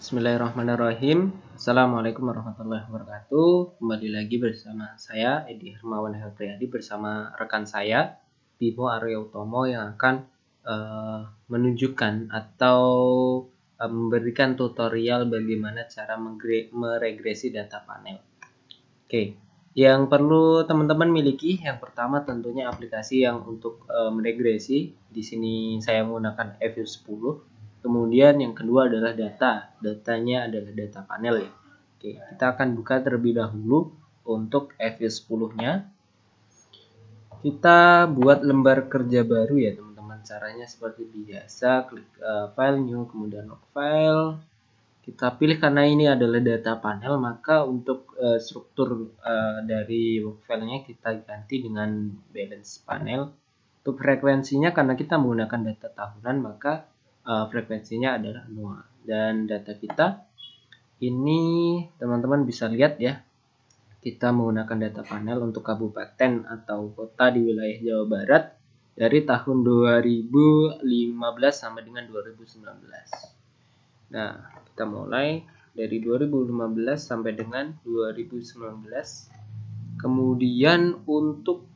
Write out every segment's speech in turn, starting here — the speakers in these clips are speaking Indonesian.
Bismillahirrahmanirrahim. Assalamualaikum warahmatullahi wabarakatuh. Kembali lagi bersama saya Edi Hermawan Helpriyadi bersama rekan saya Bimo Aryo Utomo yang akan menunjukkan atau memberikan tutorial bagaimana cara meregresi data panel. Oke, yang perlu teman-teman miliki yang pertama tentunya aplikasi yang untuk meregresi. Di sini saya menggunakan FView 10. Kemudian yang kedua adalah datanya adalah data panel ya. Oke, kita akan buka terlebih dahulu untuk FView 10-nya. Kita buat lembar kerja baru ya teman-teman. Caranya seperti biasa, klik file new, kemudian load file. Kita pilih karena ini adalah data panel, maka untuk struktur dari workfile-nya kita ganti dengan balance panel. Untuk frekuensinya karena kita menggunakan data tahunan, maka frekuensinya adalah 0. Dan data kita ini teman-teman bisa lihat ya, kita menggunakan data panel untuk kabupaten atau kota di wilayah Jawa Barat dari tahun 2015 sampai dengan 2019. Nah, kita mulai dari 2015 sampai dengan 2019. Kemudian untuk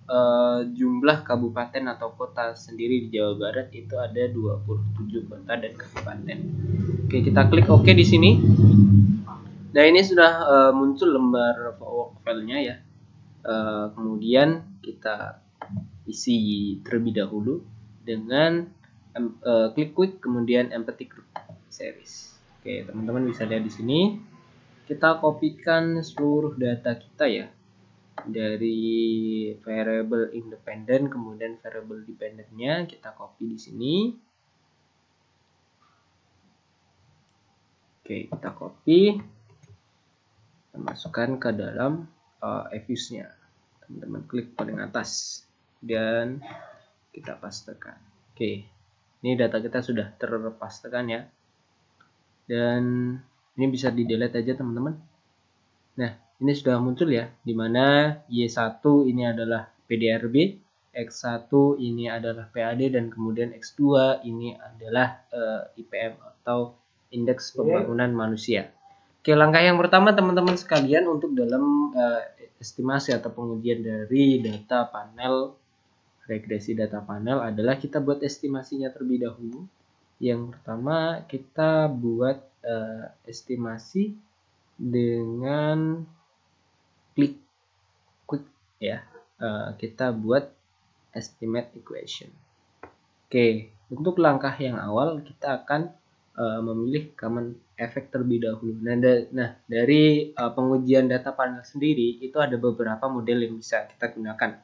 jumlah kabupaten atau kota sendiri di Jawa Barat itu ada 27 kota dan kabupaten. Oke, kita klik OK di sini. Nah, ini sudah muncul lembar workfile-nya ya. Kemudian kita isi terlebih dahulu dengan klik quick, kemudian empty group series. Oke, teman-teman bisa lihat di sini. Kita kopikan seluruh data kita ya, dari variable independent kemudian variable dependentnya kita copy di sini. Oke, kita copy, kita masukkan ke dalam FView-nya. Teman-teman klik paling atas dan kita pastekan. Oke, ini data kita sudah terpastekan ya, dan ini bisa di delete aja teman-teman. Nah, ini sudah muncul ya, dimana Y1 ini adalah PDRB, X1 ini adalah PAD, dan kemudian X2 ini adalah IPM atau Indeks Pembangunan Manusia. Oke, langkah yang pertama teman-teman sekalian untuk dalam estimasi atau pengujian dari data panel, regresi data panel adalah kita buat estimasinya terlebih dahulu. Yang pertama kita buat estimasi dengan klik quick ya, kita buat estimate equation. Oke, untuk langkah yang awal kita akan memilih common effect terlebih dahulu. Nah, dari pengujian data panel sendiri itu ada beberapa model yang bisa kita gunakan.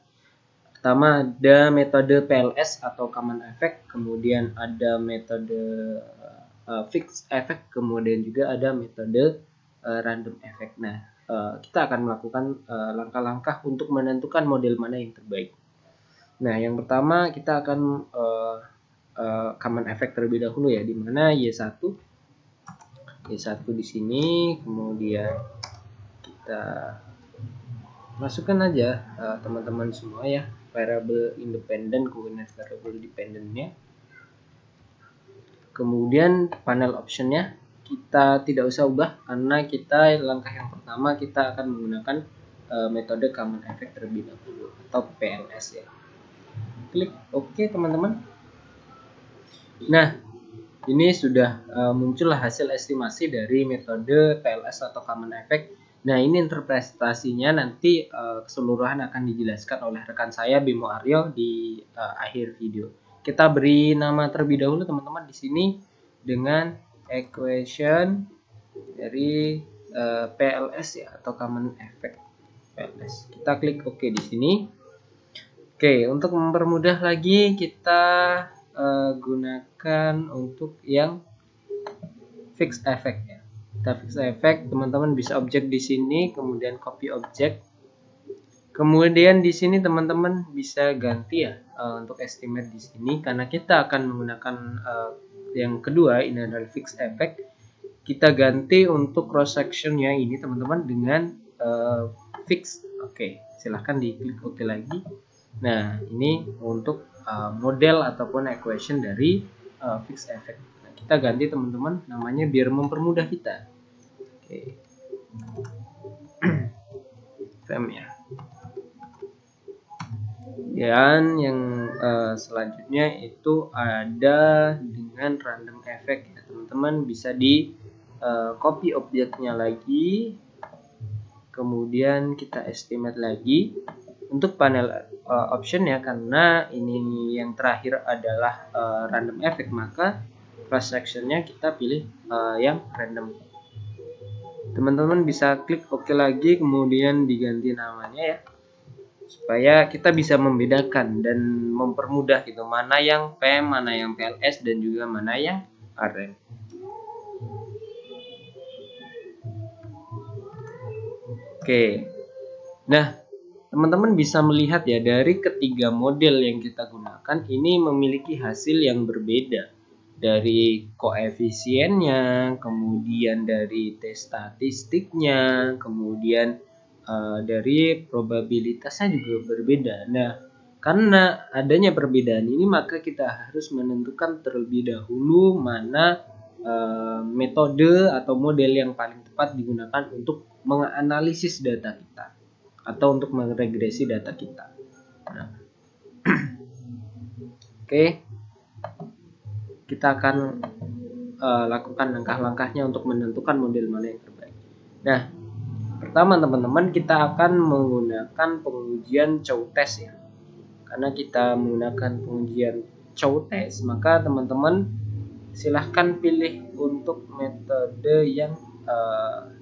Pertama ada metode PLS atau common effect, kemudian ada metode fixed effect, kemudian juga ada metode random effect. Nah, kita akan melakukan langkah-langkah untuk menentukan model mana yang terbaik. Nah, yang pertama kita akan common effect terlebih dahulu ya, di mana Y1 di sini, kemudian kita masukkan aja teman-teman semua ya, variable independent kemudian variable dependentnya. Kemudian panel optionnya kita tidak usah ubah karena kita langkah yang pertama kita akan menggunakan metode common effect terlebih dahulu atau PLS ya. Klik OK teman-teman. Nah, ini sudah muncul hasil estimasi dari metode PLS atau common effect. Nah, ini interpretasinya nanti keseluruhan akan dijelaskan oleh rekan saya Bimo Aryo di akhir video. Kita beri nama terlebih dahulu teman-teman di sini dengan equation dari PLS ya, atau common effect PLS. Kita klik OK di sini. Oke, untuk mempermudah lagi kita gunakan untuk yang fixed effect ya. Kita fixed effect, teman-teman bisa objek di sini, kemudian copy object. Kemudian di sini teman-teman bisa ganti ya untuk estimate di sini, karena kita akan menggunakan yang kedua ini adalah fixed effect. Kita ganti untuk cross sectionnya ini teman-teman dengan fixed. Oke, silahkan diklik OK lagi. Nah, ini untuk model ataupun equation dari fixed effect. Nah, kita ganti teman-teman namanya biar mempermudah kita. Oke. Fem ya. Dan yang selanjutnya itu ada dengan random effect ya teman-teman, bisa di copy objeknya lagi, kemudian kita estimate lagi untuk panel option ya, karena ini yang terakhir adalah random effect, maka cross sectionnya kita pilih yang random. Teman-teman bisa klik OK lagi, kemudian diganti namanya ya, supaya kita bisa membedakan dan mempermudah gitu, mana yang PM, mana yang PLS, dan juga mana yang RM. Oke, nah teman-teman bisa melihat ya, dari ketiga model yang kita gunakan ini memiliki hasil yang berbeda, dari koefisiennya, kemudian dari tes statistiknya, kemudian dari probabilitasnya juga berbeda. Nah, karena adanya perbedaan ini, maka kita harus menentukan terlebih dahulu mana metode atau model yang paling tepat digunakan untuk menganalisis data kita atau untuk meregresi data kita. Nah, oke, kita akan lakukan langkah-langkahnya untuk menentukan model mana yang terbaik. Nah, pertama teman-teman, kita akan menggunakan pengujian Chow test ya. Karena kita menggunakan pengujian Chow test, maka teman-teman silahkan pilih untuk metode yang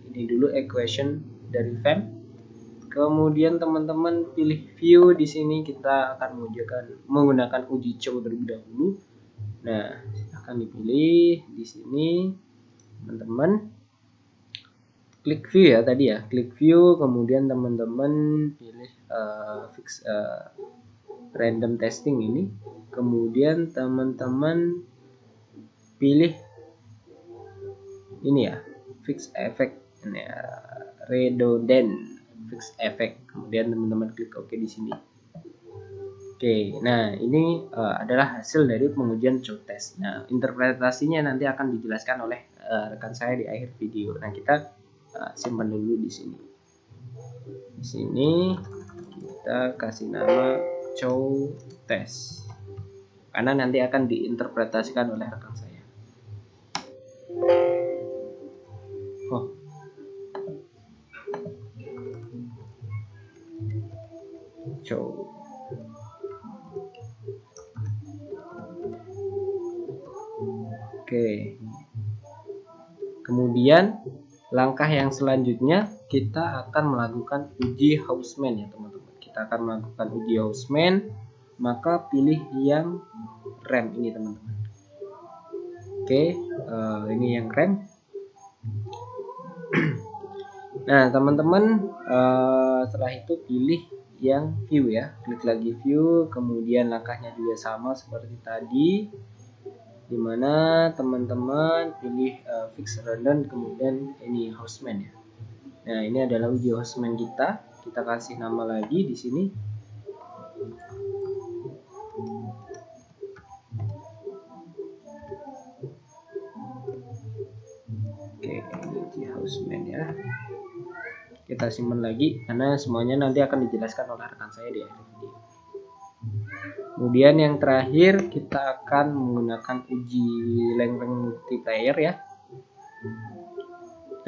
ini dulu, equation dari FEM. Kemudian teman-teman pilih view. Di sini kita akan menggunakan uji Chow terlebih dahulu. Nah, akan dipilih di sini teman-teman. Klik view ya tadi ya, klik view, kemudian teman-teman pilih fix random testing ini, kemudian teman-teman pilih ini ya, fix effect ini ya, redundant fix effect, kemudian teman-teman klik OK di sini. Oke, nah ini adalah hasil dari pengujian Chow test. Nah, interpretasinya nanti akan dijelaskan oleh rekan saya di akhir video. Nah, kita simpan dulu di sini. Di sini kita kasih nama Chow test, karena nanti akan diinterpretasikan oleh rekan saya. Chow. Oke. Kemudian langkah yang selanjutnya kita akan melakukan uji Houseman ya teman-teman. Kita akan melakukan uji Houseman, maka pilih yang rem ini teman-teman. Oke, ini yang rem. Nah teman-teman, setelah itu pilih yang view ya, klik lagi view, kemudian langkahnya juga sama seperti tadi, dimana teman-teman pilih fix random, kemudian ini Houseman ya. Nah, ini adalah uji Houseman kita. Kita kasih nama lagi di sini. Oke, ini uji Houseman ya. Kita simpan lagi karena semuanya nanti akan dijelaskan oleh rekan saya di akhir video. Kemudian yang terakhir kita akan menggunakan uji length multiplier ya.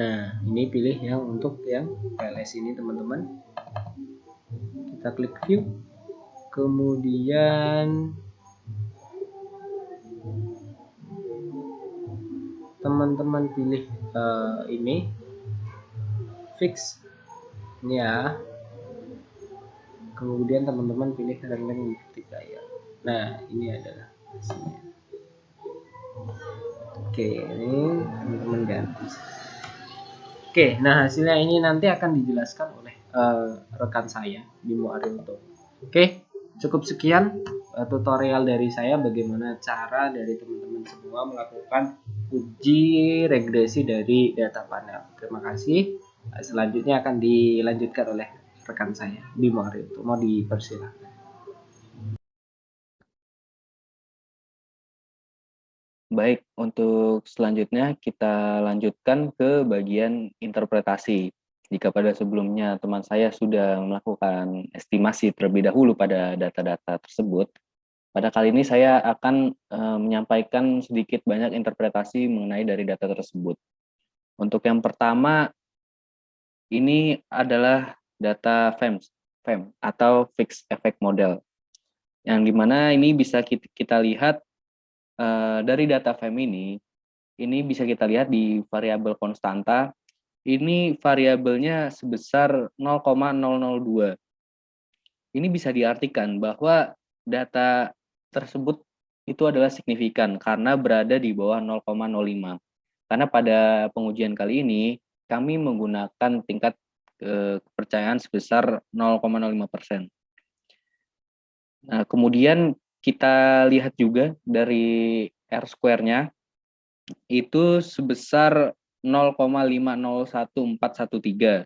Nah, ini pilih yang untuk yang PLS ini teman-teman. Kita klik view, kemudian teman-teman pilih ini fix ini ya. Kemudian teman-teman pilih random multiplier. Nah, ini adalah hasilnya. Oke, ini teman-teman ganti. Oke, nah hasilnya ini nanti akan dijelaskan oleh rekan saya Bimo Arianto. Oke, cukup sekian tutorial dari saya bagaimana cara dari teman-teman semua melakukan uji regresi dari data panel. Terima kasih. Selanjutnya akan dilanjutkan oleh rekan saya Bimo Arianto. Mau dipersilakan. Baik, untuk selanjutnya kita lanjutkan ke bagian interpretasi. Jika pada sebelumnya teman saya sudah melakukan estimasi terlebih dahulu pada data-data tersebut, pada kali ini saya akan menyampaikan sedikit banyak interpretasi mengenai dari data tersebut. Untuk yang pertama, ini adalah data FEM atau Fixed Effect Model, yang dimana ini bisa kita lihat dari data FEM ini bisa kita lihat di variabel konstanta, ini variabelnya sebesar 0,002. Ini bisa diartikan bahwa data tersebut itu adalah signifikan karena berada di bawah 0,05. Karena pada pengujian kali ini, kami menggunakan tingkat kepercayaan sebesar 0,05%. Nah, kemudian kita lihat juga dari R-square-nya, itu sebesar 0,501413.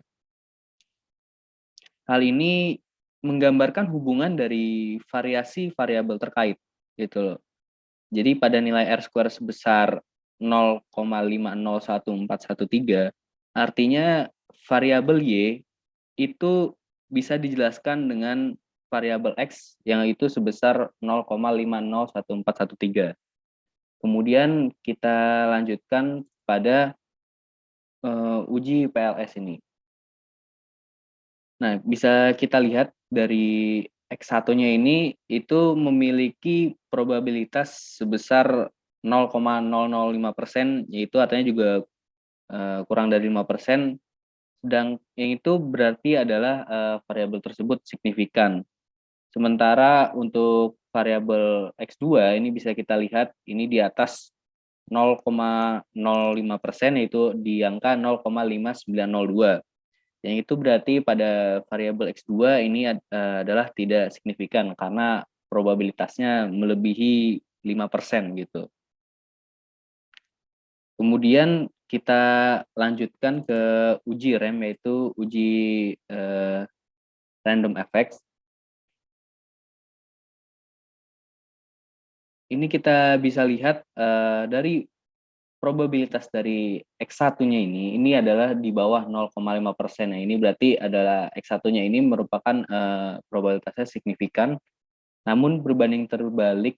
Hal ini menggambarkan hubungan dari variasi variabel terkait gitu loh. Jadi pada nilai R-square sebesar 0,501413, artinya variabel Y itu bisa dijelaskan dengan variabel X yang itu sebesar 0,501413. Kemudian kita lanjutkan pada uji PLS ini. Nah, bisa kita lihat dari X1-nya ini itu memiliki probabilitas sebesar 0,005%, yaitu artinya juga kurang dari 5%, sedang yang itu berarti adalah variabel tersebut signifikan. Sementara untuk variabel X2 ini bisa kita lihat ini di atas 0,05%, yaitu di angka 0,5902. Yang itu berarti pada variabel X2 ini adalah tidak signifikan karena probabilitasnya melebihi 5% gitu. Kemudian kita lanjutkan ke uji RAM, yaitu uji random effects. Ini kita bisa lihat dari probabilitas dari X1-nya ini adalah di bawah 0,5%. Nah, ini berarti adalah X1-nya ini merupakan probabilitasnya signifikan. Namun berbanding terbalik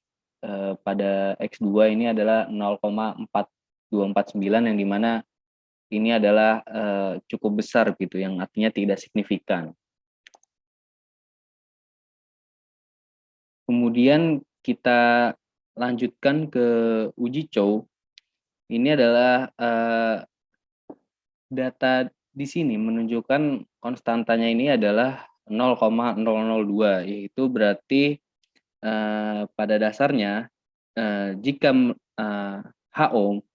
pada X2 ini adalah 0,4249, yang dimana ini adalah cukup besar gitu, yang artinya tidak signifikan. Kemudian kita lanjutkan ke uji Chow. Ini adalah data di sini menunjukkan konstantanya ini adalah 0,002, yaitu berarti pada dasarnya jika HO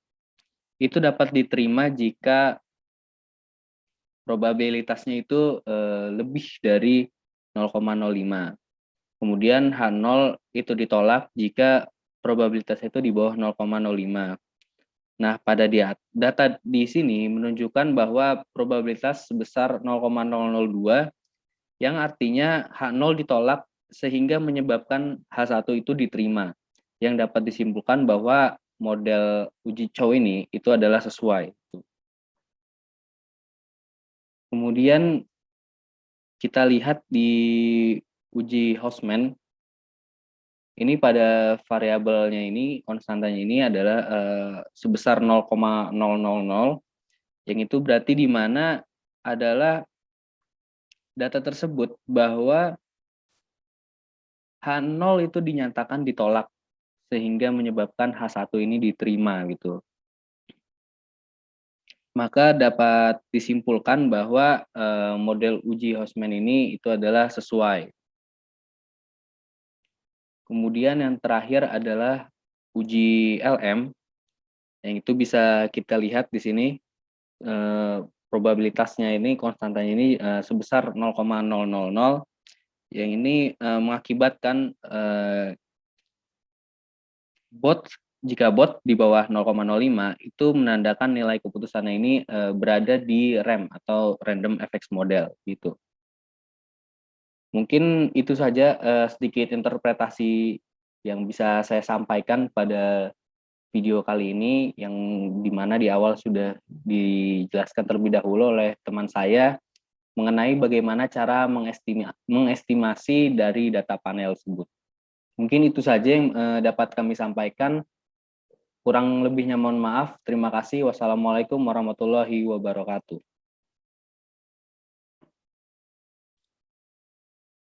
itu dapat diterima jika probabilitasnya itu lebih dari 0,05. Kemudian H0 itu ditolak jika probabilitasnya itu di bawah 0,05. Nah, pada data di sini menunjukkan bahwa probabilitas sebesar 0,002, yang artinya H0 ditolak sehingga menyebabkan H1 itu diterima. Yang dapat disimpulkan bahwa model uji Chow ini itu adalah sesuai. Kemudian kita lihat di uji Hausman, ini pada variabelnya ini, konstantanya ini adalah sebesar 0,000, yang itu berarti di mana adalah data tersebut bahwa H0 itu dinyatakan ditolak sehingga menyebabkan H1 ini diterima gitu. Maka dapat disimpulkan bahwa model uji Hausman ini itu adalah sesuai. Kemudian yang terakhir adalah uji LM, yang itu bisa kita lihat di sini probabilitasnya ini, konstantanya ini sebesar 0,000, yang ini mengakibatkan jika bot di bawah 0,05 itu menandakan nilai keputusannya ini berada di RAM atau random effects model gitu. Mungkin itu saja sedikit interpretasi yang bisa saya sampaikan pada video kali ini yang dimana di awal sudah dijelaskan terlebih dahulu oleh teman saya mengenai bagaimana cara mengestimasi dari data panel tersebut. Mungkin itu saja yang dapat kami sampaikan. Kurang lebihnya mohon maaf. Terima kasih. Wassalamualaikum warahmatullahi wabarakatuh.